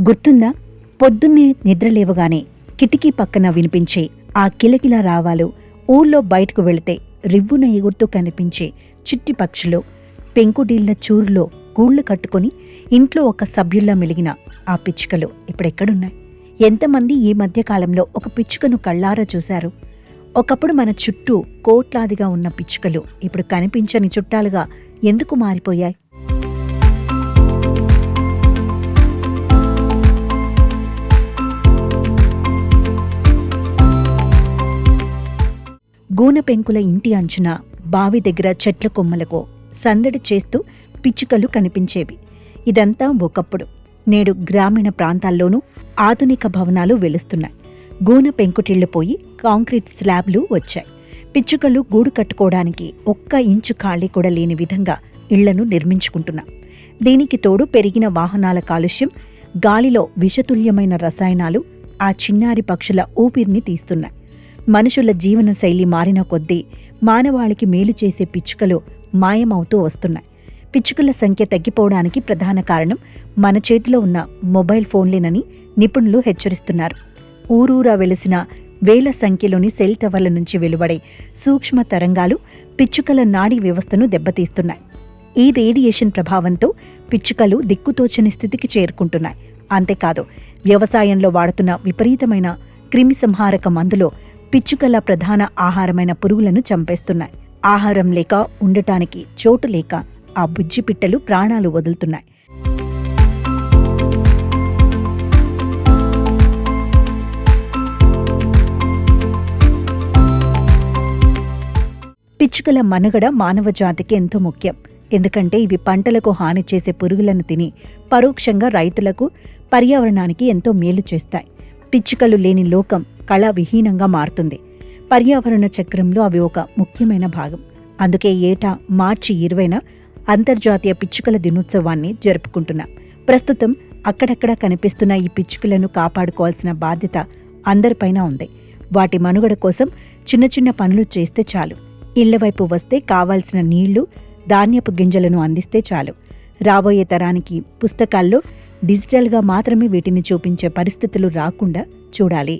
గుర్తుందా? పొద్దున్నే నిద్రలేవగానే కిటికీ పక్కన వినిపించే ఆ కిలకిలా రావాలు, ఊళ్ళో బయటకు వెళితే రివ్వున ఎగురుతూ కనిపించే చిట్టి పక్షులు, పెంకుడీళ్ల చూరులో గూళ్లు కట్టుకుని ఇంట్లో ఒక సభ్యుల్లా మెలిగిన ఆ పిచ్చుకలు ఇప్పుడెక్కడున్నాయి? ఎంతమంది ఈ మధ్యకాలంలో ఒక పిచ్చుకను కళ్ళారా చూశారు? ఒకప్పుడు మన చుట్టూ కోట్లాదిగా ఉన్న పిచ్చుకలు ఇప్పుడు కనిపించని చుట్టాలుగా ఎందుకు మారిపోయాయి? గూన పెంకుల ఇంటి అంచున, బావి దగ్గర చెట్ల కొమ్మలకో సందడి చేస్తూ పిచ్చుకలు కనిపించేవి. ఇదంతా ఒకప్పుడు. నేడు గ్రామీణ ప్రాంతాల్లోనూ ఆధునిక భవనాలు వెలుస్తున్నాయి. గూన పెంకుటిళ్లు పోయి కాంక్రీట్ స్లాబ్లు వచ్చాయి. పిచ్చుకలు గూడు కట్టుకోవడానికి 1 ఇంచు ఖాళీ కూడా లేని విధంగా ఇళ్లను నిర్మించుకుంటున్నాం. దీనికి తోడు పెరిగిన వాహనాల కాలుష్యం, గాలిలో విషతుల్యమైన రసాయనాలు ఆ చిన్నారి పక్షుల ఊపిరిని తీస్తున్నాయి. మనుషుల జీవన శైలి మారిన కొద్దీ మానవాళికి మేలు చేసే పిచ్చుకలు మాయమవుతూ వస్తున్నాయి. పిచ్చుకల సంఖ్య తగ్గిపోవడానికి ప్రధాన కారణం మన చేతిలో ఉన్న మొబైల్ ఫోన్లేనని నిపుణులు హెచ్చరిస్తున్నారు. ఊరూరా వెలిసిన వేల సంఖ్యలోని సెల్ టవర్ల నుంచి వెలువడే సూక్ష్మ తరంగాలు పిచ్చుకల నాడీ వ్యవస్థను దెబ్బతీస్తున్నాయి. ఈ రేడియేషన్ ప్రభావంతో పిచ్చుకలు దిక్కుతోచని స్థితికి చేరుకుంటున్నాయి. అంతేకాదు, వ్యవసాయంలో వాడుతున్న విపరీతమైన క్రిమిసంహారక మందులో పిచ్చుకల ప్రధాన ఆహారమైన పురుగులను చంపేస్తున్నాయి. ఆహారం లేక, ఉండటానికి చోటు లేక ఆ బుజ్జి పిట్టలు ప్రాణాలు వదులుతున్నాయి. పిచ్చుకల మనుగడ మానవ జాతికి ఎంతో ముఖ్యం. ఎందుకంటే ఇవి పంటలకు హాని చేసే పురుగులను తిని పరోక్షంగా రైతులకు, పర్యావరణానికి ఎంతో మేలు చేస్తాయి. పిచ్చుకలు లేని లోకం కళావిహీనంగా మారుతుంది. పర్యావరణ చక్రంలో అవి ఒక ముఖ్యమైన భాగం. అందుకే ఏటా మార్చి 20న అంతర్జాతీయ పిచ్చుకల దినోత్సవాన్ని జరుపుకుంటున్నాం. ప్రస్తుతం అక్కడక్కడ కనిపిస్తున్న ఈ పిచ్చుకలను కాపాడుకోవాల్సిన బాధ్యత అందరిపైన ఉంది. వాటి మనుగడ కోసం చిన్న చిన్న పనులు చేస్తే చాలు. ఇళ్లవైపు వస్తే కావాల్సిన నీళ్లు, ధాన్యపు గింజలను అందిస్తే చాలు. రాబోయే తరానికి పుస్తకాల్లో డిజిటల్గా మాత్రమే వీటిని చూపించే పరిస్థితులు రాకుండా చూడాలి.